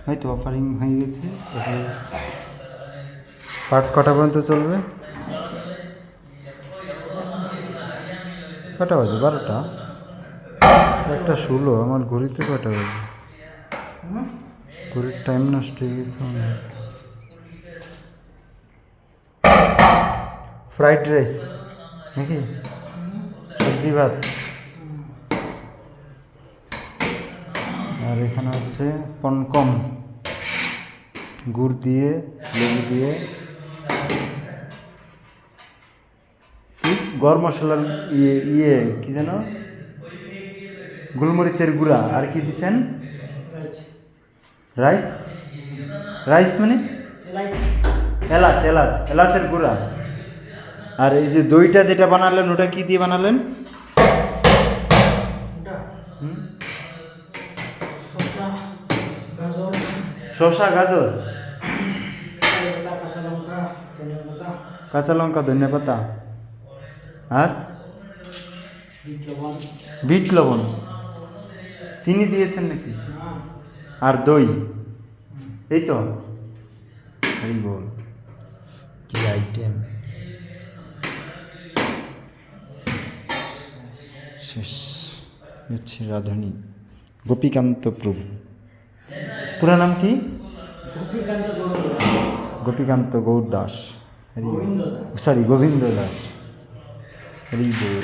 হয়তো অফারিং হয়ে গেছে। পাট কটা পর্যন্ত চলবে? কটা বাজে? 12টা। 1:16। আমার ঘড়িতে কটা বাজে? ঘড়ির টাইম নষ্ট হয়ে গেছে অনেক। ফ্রাইড রাইস নাকি সবজি ভাত, আর এখানে হচ্ছে পনকম, গুড় দিয়ে লেবু দিয়ে গরম মশলার ইয়ে কি যেন, গোলমরিচের গুঁড়া। আর কি দিছেন? রাইস। রাইস মানে এলাচ, এলাচ, এলাচের গুঁড়া। আর এই যে দইটা যেটা বানালেন ওটা কি দিয়ে বানালেন? শসা, গাজর, কাঁচা লঙ্কা, ধনিয়া পাতা, আর বিট লবণ। চিনি দিয়েছেন নাকি? আর দই, এই তো। এই বল কি আইটেম! শেষ। হচ্ছে রাঁধুনি গোপীকান্ত প্রভু। পুরা নাম কি? গোপীকান্ত গৌর দাস। সরি, গোবিন্দ দাস। হরি বল।